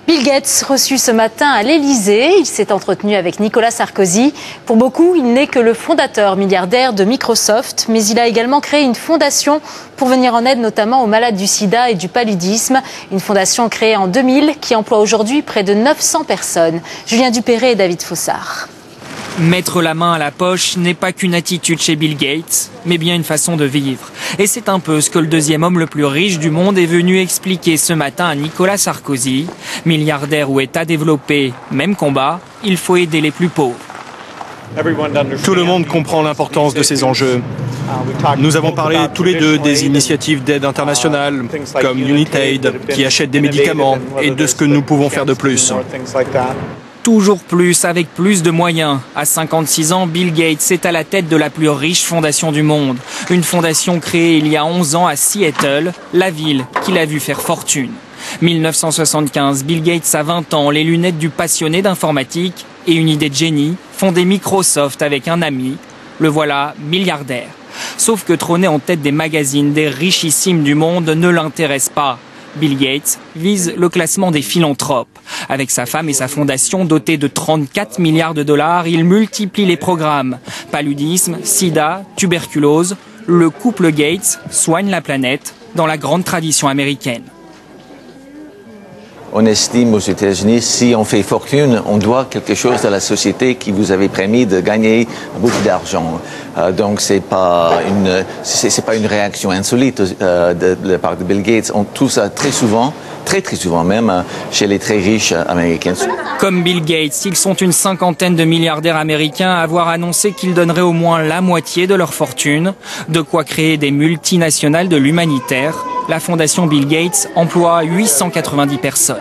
Bill Gates reçu ce matin à l'Elysée. Il s'est entretenu avec Nicolas Sarkozy. Pour beaucoup, il n'est que le fondateur milliardaire de Microsoft, mais il a également créé une fondation pour venir en aide notamment aux malades du sida et du paludisme. Une fondation créée en 2000 qui emploie aujourd'hui près de 900 personnes. Julien Dupéré et David Fossard. Mettre la main à la poche n'est pas qu'une attitude chez Bill Gates, mais bien une façon de vivre. Et c'est un peu ce que le deuxième homme le plus riche du monde est venu expliquer ce matin à Nicolas Sarkozy. Milliardaire ou État développé, même combat, il faut aider les plus pauvres. Tout le monde comprend l'importance de ces enjeux. Nous avons parlé tous les deux des initiatives d'aide internationale, comme UnitAid, qui achètent des médicaments, et de ce que nous pouvons faire de plus. Toujours plus, avec plus de moyens. À 56 ans, Bill Gates est à la tête de la plus riche fondation du monde. Une fondation créée il y a 11 ans à Seattle, la ville qui l'a vu faire fortune. 1975, Bill Gates a 20 ans, les lunettes du passionné d'informatique et une idée de génie, fonder Microsoft avec un ami. Le voilà milliardaire. Sauf que trôner en tête des magazines des richissimes du monde ne l'intéresse pas. Bill Gates vise le classement des philanthropes. Avec sa femme et sa fondation dotée de 34 milliards de dollars, il multiplie les programmes. Paludisme, sida, tuberculose. Le couple Gates soigne la planète dans la grande tradition américaine. On estime aux États-Unis, si on fait fortune, on doit quelque chose à la société qui vous avait permis de gagner beaucoup d'argent. Donc c'est pas une réaction insolite de la part de Bill Gates. On trouve ça très souvent, très souvent même, chez les très riches américains. Comme Bill Gates, ils sont une cinquantaine de milliardaires américains à avoir annoncé qu'ils donneraient au moins la moitié de leur fortune. De quoi créer des multinationales de l'humanitaire. La fondation Bill Gates emploie 890 personnes.